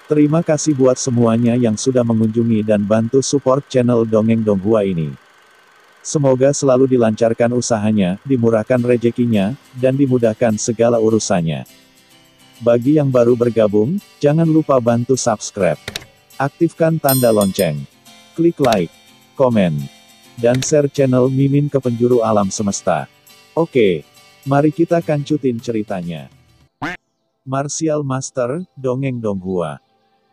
Terima kasih buat semuanya yang sudah mengunjungi dan bantu support channel Dongeng Donghua ini. Semoga selalu dilancarkan usahanya, dimurahkan rezekinya, dan dimudahkan segala urusannya. Bagi yang baru bergabung, jangan lupa bantu subscribe. Aktifkan tanda lonceng. Klik like, komen, dan share channel Mimin ke penjuru alam semesta. Oke, mari kita kancutin ceritanya. Martial Master, Dongeng Donghua.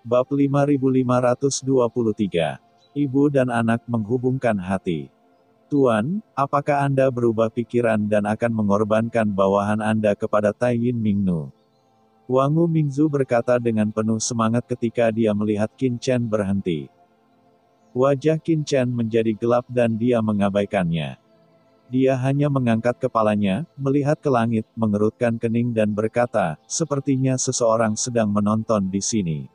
Bab 5523. Ibu dan anak menghubungkan hati. Tuan, apakah Anda berubah pikiran dan akan mengorbankan bawahan Anda kepada Tai Yin Mingnu? Wangu Mingzu berkata dengan penuh semangat ketika dia melihat Qin Chen berhenti. Wajah Qin Chen menjadi gelap dan dia mengabaikannya. Dia hanya mengangkat kepalanya, melihat ke langit, mengerutkan kening dan berkata, sepertinya seseorang sedang menonton di sini.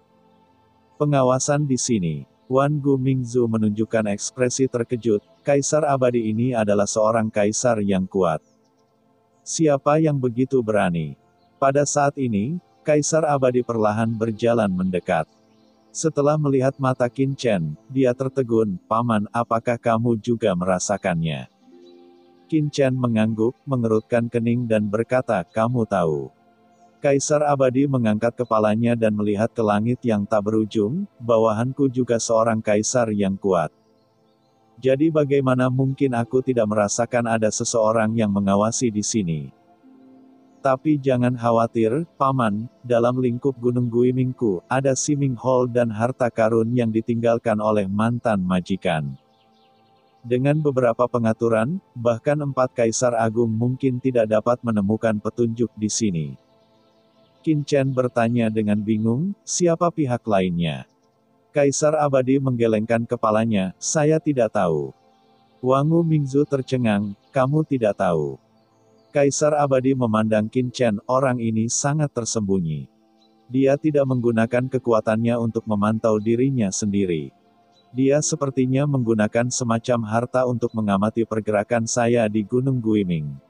Pengawasan di sini. Wan Gu Mingzu menunjukkan ekspresi terkejut, kaisar abadi ini adalah seorang kaisar yang kuat. Siapa yang begitu berani? Pada saat ini, kaisar abadi perlahan berjalan mendekat. Setelah melihat mata Qin Chen, dia tertegun, Paman, apakah kamu juga merasakannya? Qin Chen mengangguk, mengerutkan kening dan berkata, kamu tahu. Kaisar abadi mengangkat kepalanya dan melihat ke langit yang tak berujung, bawahanku juga seorang kaisar yang kuat. Jadi bagaimana mungkin aku tidak merasakan ada seseorang yang mengawasi di sini? Tapi jangan khawatir, Paman, dalam lingkup Gunung Guimingku, ada Siming Hall dan harta karun yang ditinggalkan oleh mantan majikan. Dengan beberapa pengaturan, bahkan 4 kaisar agung mungkin tidak dapat menemukan petunjuk di sini. Qin Chen bertanya dengan bingung, siapa pihak lainnya? Kaisar abadi menggelengkan kepalanya, saya tidak tahu. Wangu Mingzu tercengang, kamu tidak tahu. Kaisar abadi memandang Qin Chen, orang ini sangat tersembunyi. Dia tidak menggunakan kekuatannya untuk memantau dirinya sendiri. Dia sepertinya menggunakan semacam harta untuk mengamati pergerakan saya di Gunung Guiming.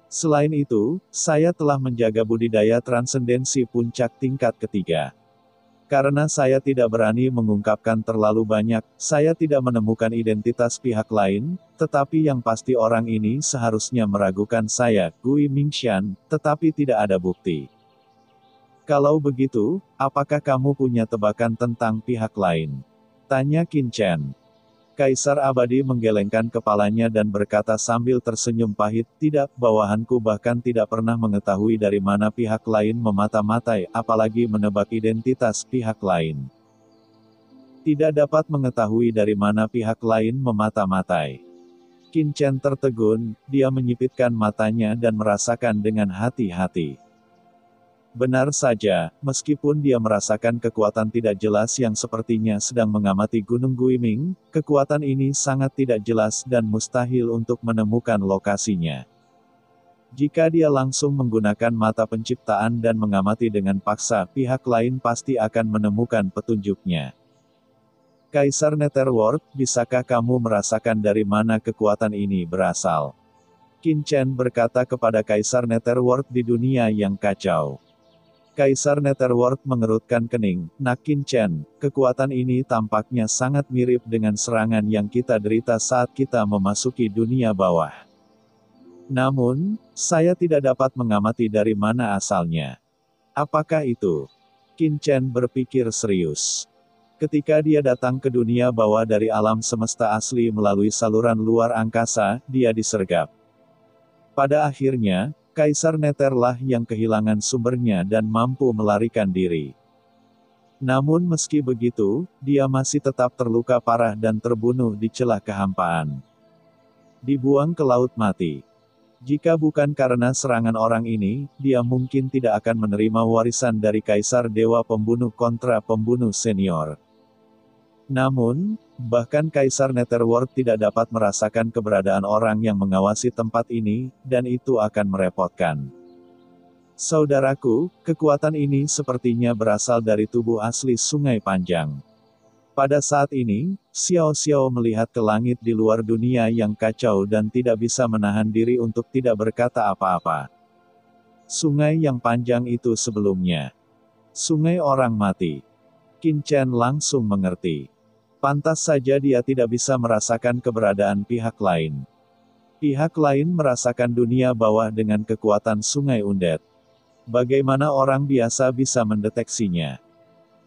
Selain itu, saya telah menjaga budidaya transendensi puncak tingkat ketiga. Karena saya tidak berani mengungkapkan terlalu banyak, saya tidak menemukan identitas pihak lain, tetapi yang pasti orang ini seharusnya meragukan saya, Gui Mingshan, tetapi tidak ada bukti. Kalau begitu, apakah kamu punya tebakan tentang pihak lain? Tanya Qin Chen. Kaisar abadi menggelengkan kepalanya dan berkata sambil tersenyum pahit, tidak, bawahanku bahkan tidak pernah mengetahui dari mana pihak lain memata-matai, apalagi menebak identitas pihak lain. Tidak dapat mengetahui dari mana pihak lain memata-matai. Qin Chen tertegun, dia menyipitkan matanya dan merasakan dengan hati-hati. Benar saja, meskipun dia merasakan kekuatan tidak jelas yang sepertinya sedang mengamati Gunung Guiming, kekuatan ini sangat tidak jelas dan mustahil untuk menemukan lokasinya. Jika dia langsung menggunakan mata penciptaan dan mengamati dengan paksa, pihak lain pasti akan menemukan petunjuknya. Kaisar Netherworld, bisakah kamu merasakan dari mana kekuatan ini berasal? Qin Chen berkata kepada Kaisar Netherworld di dunia yang kacau. Kaisar Netherworld mengerutkan kening, Nak Qin Chen, kekuatan ini tampaknya sangat mirip dengan serangan yang kita derita saat kita memasuki dunia bawah. Namun, saya tidak dapat mengamati dari mana asalnya. Apakah itu? Qin Chen berpikir serius. Ketika dia datang ke dunia bawah dari alam semesta asli melalui saluran luar angkasa, dia disergap. Pada akhirnya, Kaisar Netherlah yang kehilangan sumbernya dan mampu melarikan diri. Namun meski begitu, dia masih tetap terluka parah dan terbunuh di celah kehampaan. Dibuang ke laut mati. Jika bukan karena serangan orang ini, dia mungkin tidak akan menerima warisan dari Kaisar Dewa Pembunuh kontra pembunuh senior. Namun, bahkan Kaisar Netherworld tidak dapat merasakan keberadaan orang yang mengawasi tempat ini, dan itu akan merepotkan. Saudaraku, kekuatan ini sepertinya berasal dari tubuh asli Sungai Panjang. Pada saat ini, Xiao Xiao melihat ke langit di luar dunia yang kacau dan tidak bisa menahan diri untuk tidak berkata apa-apa. Sungai yang panjang itu sebelumnya. Sungai orang mati. Qin Chen langsung mengerti. Pantas saja dia tidak bisa merasakan keberadaan pihak lain. Pihak lain merasakan dunia bawah dengan kekuatan Sungai Undet. Bagaimana orang biasa bisa mendeteksinya?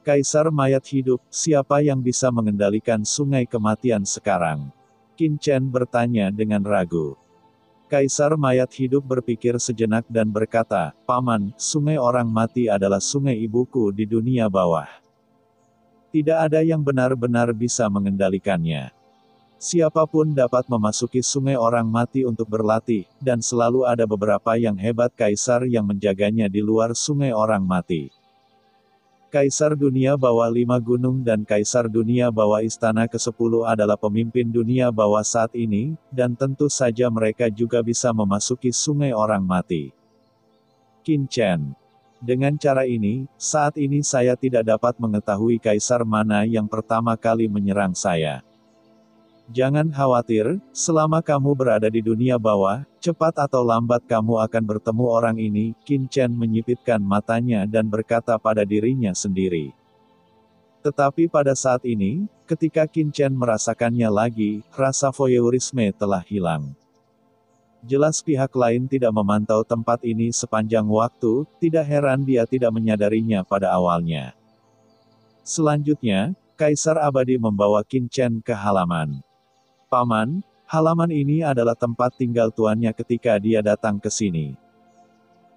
Kaisar mayat hidup, siapa yang bisa mengendalikan sungai kematian sekarang? Qin Chen bertanya dengan ragu. Kaisar mayat hidup berpikir sejenak dan berkata, "Paman, sungai orang mati adalah sungai ibuku di dunia bawah. Tidak ada yang benar-benar bisa mengendalikannya. Siapapun dapat memasuki sungai orang mati untuk berlatih, dan selalu ada beberapa yang hebat kaisar yang menjaganya di luar sungai orang mati. Kaisar dunia bawah 5 gunung dan Kaisar dunia bawah istana ke-10 adalah pemimpin dunia bawah saat ini, dan tentu saja mereka juga bisa memasuki sungai orang mati." Qin Chen. Dengan cara ini, saat ini saya tidak dapat mengetahui kaisar mana yang pertama kali menyerang saya. Jangan khawatir, selama kamu berada di dunia bawah, cepat atau lambat kamu akan bertemu orang ini. Qin Chen menyipitkan matanya dan berkata pada dirinya sendiri. Tetapi pada saat ini, ketika Qin Chen merasakannya lagi, rasa voyeurisme telah hilang. Jelas pihak lain tidak memantau tempat ini sepanjang waktu, tidak heran dia tidak menyadarinya pada awalnya. Selanjutnya, Kaisar Abadi membawa Qin Chen ke halaman. "Paman, halaman ini adalah tempat tinggal tuannya ketika dia datang ke sini.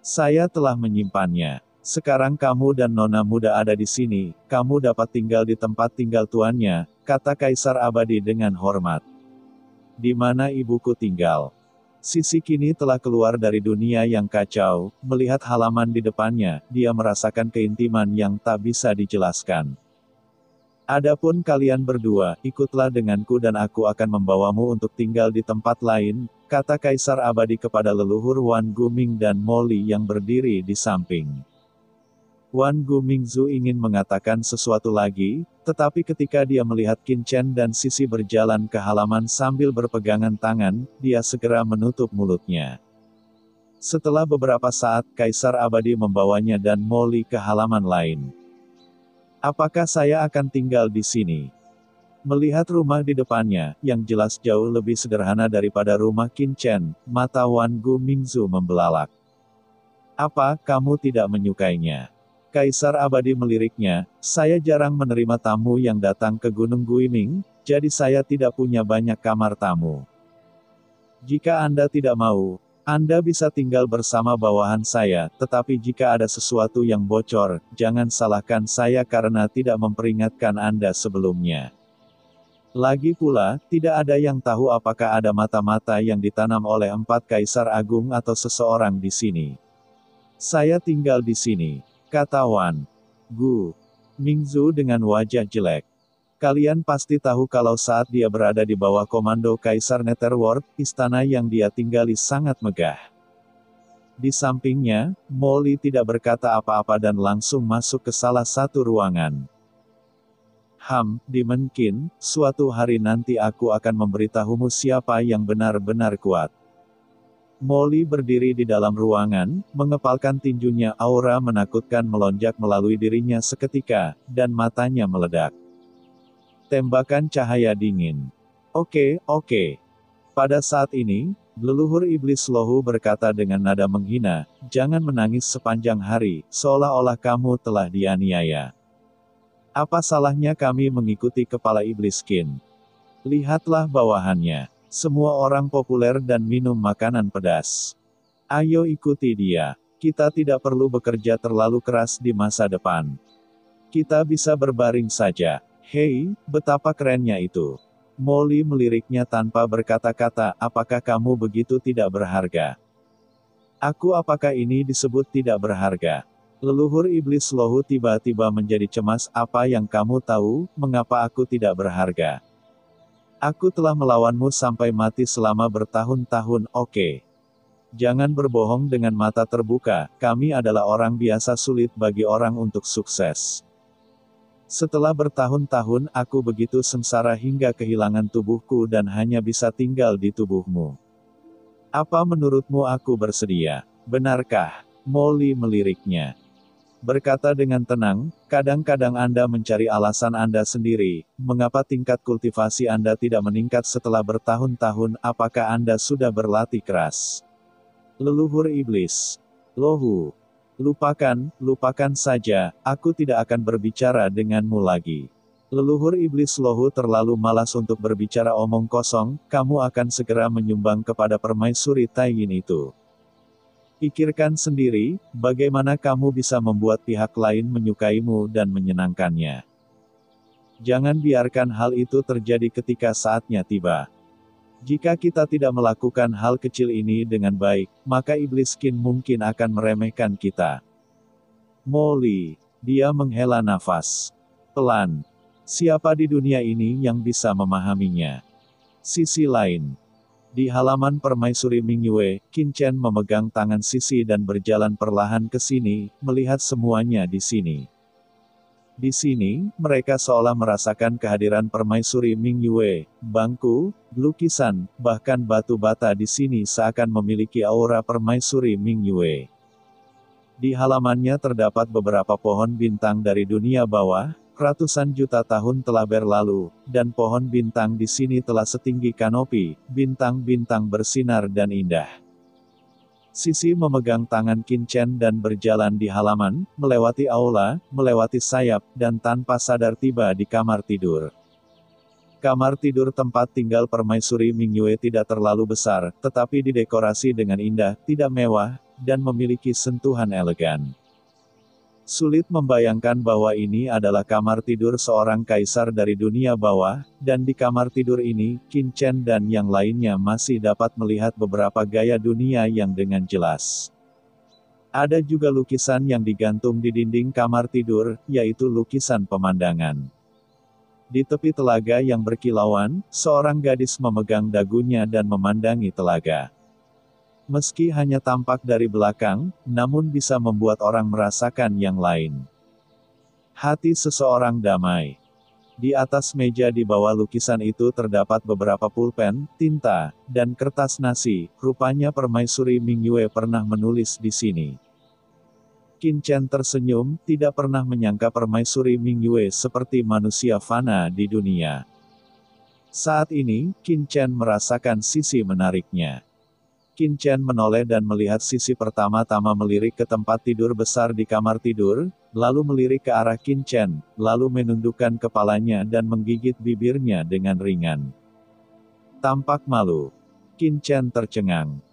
Saya telah menyimpannya. Sekarang kamu dan nona muda ada di sini, kamu dapat tinggal di tempat tinggal tuannya," kata Kaisar Abadi dengan hormat. "Di mana ibuku tinggal?" Sisi kini telah keluar dari dunia yang kacau, melihat halaman di depannya, dia merasakan keintiman yang tak bisa dijelaskan. "Adapun kalian berdua, ikutlah denganku dan aku akan membawamu untuk tinggal di tempat lain," kata Kaisar Abadi kepada leluhur Wan Guming dan Molly yang berdiri di samping. Wan Gumingzu ingin mengatakan sesuatu lagi, tetapi ketika dia melihat Qin Chen dan Sisi berjalan ke halaman sambil berpegangan tangan, dia segera menutup mulutnya. Setelah beberapa saat, Kaisar Abadi membawanya dan Molly ke halaman lain. "Apakah saya akan tinggal di sini?" Melihat rumah di depannya, yang jelas jauh lebih sederhana daripada rumah Qin Chen, mata Wan Gumingzu membelalak. "Apa, kamu tidak menyukainya?" Kaisar Abadi meliriknya, "Saya jarang menerima tamu yang datang ke Gunung Guiming, jadi saya tidak punya banyak kamar tamu. Jika Anda tidak mau, Anda bisa tinggal bersama bawahan saya, tetapi jika ada sesuatu yang bocor, jangan salahkan saya karena tidak memperingatkan Anda sebelumnya. Lagi pula, tidak ada yang tahu apakah ada mata-mata yang ditanam oleh 4 Kaisar Agung atau seseorang di sini. Saya tinggal di sini," kata Wan Gumingzu dengan wajah jelek. "Kalian pasti tahu kalau saat dia berada di bawah komando Kaisar Netherworld, istana yang dia tinggali sangat megah." Di sampingnya, Molly tidak berkata apa-apa dan langsung masuk ke salah satu ruangan. Demon King, suatu hari nanti aku akan memberitahumu siapa yang benar-benar kuat." Molly berdiri di dalam ruangan, mengepalkan tinjunya. Aura menakutkan melonjak melalui dirinya seketika, dan matanya meledak. Tembakan cahaya dingin. Oke. Pada saat ini, leluhur iblis Lohu berkata dengan nada menghina, "Jangan menangis sepanjang hari, seolah-olah kamu telah dianiaya. Apa salahnya kami mengikuti kepala iblis Qin? Lihatlah bawahannya. Semua orang populer dan minum makanan pedas. Ayo ikuti dia. Kita tidak perlu bekerja terlalu keras di masa depan. Kita bisa berbaring saja. Hei, betapa kerennya itu." Molly meliriknya tanpa berkata-kata, "Apakah kamu begitu tidak berharga?" Apakah ini disebut tidak berharga?" Leluhur iblis Lohu tiba-tiba menjadi cemas. "Apa yang kamu tahu, mengapa aku tidak berharga? Aku telah melawanmu sampai mati selama bertahun-tahun." "Oke. Jangan berbohong dengan mata terbuka, kami adalah orang biasa, sulit bagi orang untuk sukses. Setelah bertahun-tahun aku begitu sengsara hingga kehilangan tubuhku dan hanya bisa tinggal di tubuhmu. Apa menurutmu aku bersedia? Benarkah?" Molly meliriknya. Berkata dengan tenang, kadang-kadang Anda mencari alasan Anda sendiri, mengapa tingkat kultivasi Anda tidak meningkat setelah bertahun-tahun, apakah Anda sudah berlatih keras? Leluhur iblis. Lohu. Lupakan saja, aku tidak akan berbicara denganmu lagi. Leluhur iblis Lohu terlalu malas untuk berbicara omong kosong, kamu akan segera menyumbang kepada permaisuri Taiyin itu. Pikirkan sendiri, bagaimana kamu bisa membuat pihak lain menyukaimu dan menyenangkannya. Jangan biarkan hal itu terjadi ketika saatnya tiba. Jika kita tidak melakukan hal kecil ini dengan baik, maka iblis Qin mungkin akan meremehkan kita. Molly. Dia menghela nafas. Pelan. Siapa di dunia ini yang bisa memahaminya? Sisi lain. Di halaman permaisuri Mingyue, Qin Chen memegang tangan Sisi dan berjalan perlahan ke sini, melihat semuanya di sini. Di sini, mereka seolah merasakan kehadiran permaisuri Mingyue, bangku, lukisan, bahkan batu bata di sini seakan memiliki aura permaisuri Mingyue. Di halamannya terdapat beberapa pohon bintang dari dunia bawah. Ratusan juta tahun telah berlalu, dan pohon bintang di sini telah setinggi kanopi, bintang-bintang bersinar dan indah. Sisi memegang tangan Qin Chen dan berjalan di halaman, melewati aula, melewati sayap, dan tanpa sadar tiba di kamar tidur. Kamar tidur tempat tinggal permaisuri Mingyue tidak terlalu besar, tetapi didekorasi dengan indah, tidak mewah, dan memiliki sentuhan elegan. Sulit membayangkan bahwa ini adalah kamar tidur seorang kaisar dari dunia bawah, dan di kamar tidur ini, Qin Chen dan yang lainnya masih dapat melihat beberapa gaya dunia yang dengan jelas. Ada juga lukisan yang digantung di dinding kamar tidur, yaitu lukisan pemandangan. Di tepi telaga yang berkilauan, seorang gadis memegang dagunya dan memandangi telaga. Meski hanya tampak dari belakang, namun bisa membuat orang merasakan yang lain. Hati seseorang damai. Di atas meja di bawah lukisan itu terdapat beberapa pulpen, tinta, dan kertas nasi, rupanya permaisuri Mingyue pernah menulis di sini. Qin Chen tersenyum, tidak pernah menyangka permaisuri Mingyue seperti manusia fana di dunia. Saat ini, Qin Chen merasakan sisi menariknya. Qin Chen menoleh dan melihat Sisi pertama-tama melirik ke tempat tidur besar di kamar tidur, lalu melirik ke arah Qin Chen, lalu menundukkan kepalanya dan menggigit bibirnya dengan ringan. Tampak malu. Qin Chen tercengang.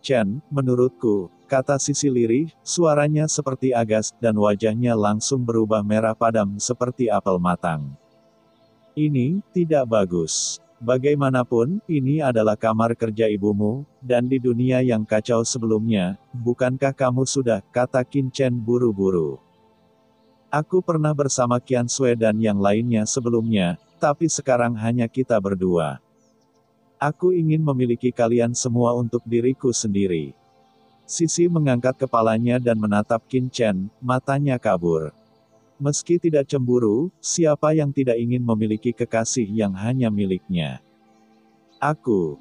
Chen, menurutku, kata Sisi lirih, suaranya seperti agas, dan wajahnya langsung berubah merah padam seperti apel matang. Ini tidak bagus. Bagaimanapun, ini adalah kamar kerja ibumu, dan di dunia yang kacau sebelumnya, bukankah kamu sudah, kata Qin Chen buru-buru. Aku pernah bersama Qian Sui dan yang lainnya sebelumnya, tapi sekarang hanya kita berdua. Aku ingin memiliki kalian semua untuk diriku sendiri. Sisi mengangkat kepalanya dan menatap Qin Chen, matanya kabur. Meski tidak cemburu, siapa yang tidak ingin memiliki kekasih yang hanya miliknya? Aku.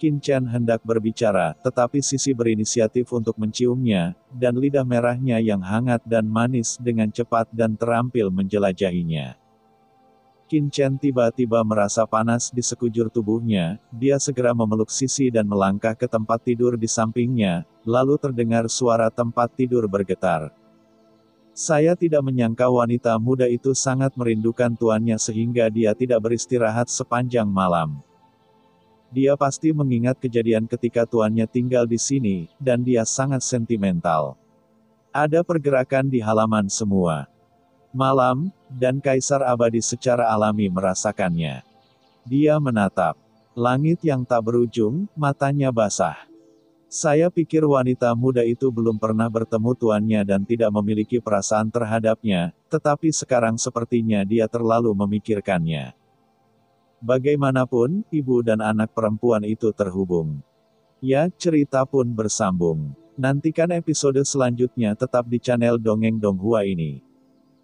Qin Chen hendak berbicara, tetapi Sisi berinisiatif untuk menciumnya, dan lidah merahnya yang hangat dan manis dengan cepat dan terampil menjelajahinya. Qin Chen tiba-tiba merasa panas di sekujur tubuhnya, dia segera memeluk Sisi dan melangkah ke tempat tidur di sampingnya, lalu terdengar suara tempat tidur bergetar. Saya tidak menyangka wanita muda itu sangat merindukan tuannya sehingga dia tidak beristirahat sepanjang malam. Dia pasti mengingat kejadian ketika tuannya tinggal di sini, dan dia sangat sentimental. Ada pergerakan di halaman semua. Malam, dan Kaisar Abadi secara alami merasakannya. Dia menatap langit yang tak berujung, matanya basah. Saya pikir wanita muda itu belum pernah bertemu tuannya dan tidak memiliki perasaan terhadapnya, tetapi sekarang sepertinya dia terlalu memikirkannya. Bagaimanapun, ibu dan anak perempuan itu terhubung. Ya, cerita pun bersambung. Nantikan episode selanjutnya tetap di channel Dongeng Donghua ini.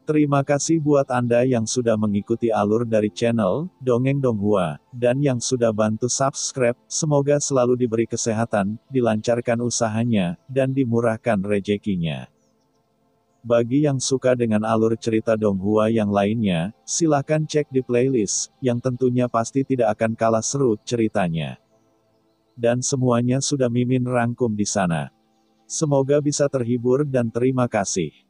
Terima kasih buat Anda yang sudah mengikuti alur dari channel Dongeng Donghua, dan yang sudah bantu subscribe. Semoga selalu diberi kesehatan, dilancarkan usahanya, dan dimurahkan rezekinya. Bagi yang suka dengan alur cerita Donghua yang lainnya, silahkan cek di playlist, yang tentunya pasti tidak akan kalah seru ceritanya. Dan semuanya sudah Mimin rangkum di sana. Semoga bisa terhibur dan terima kasih.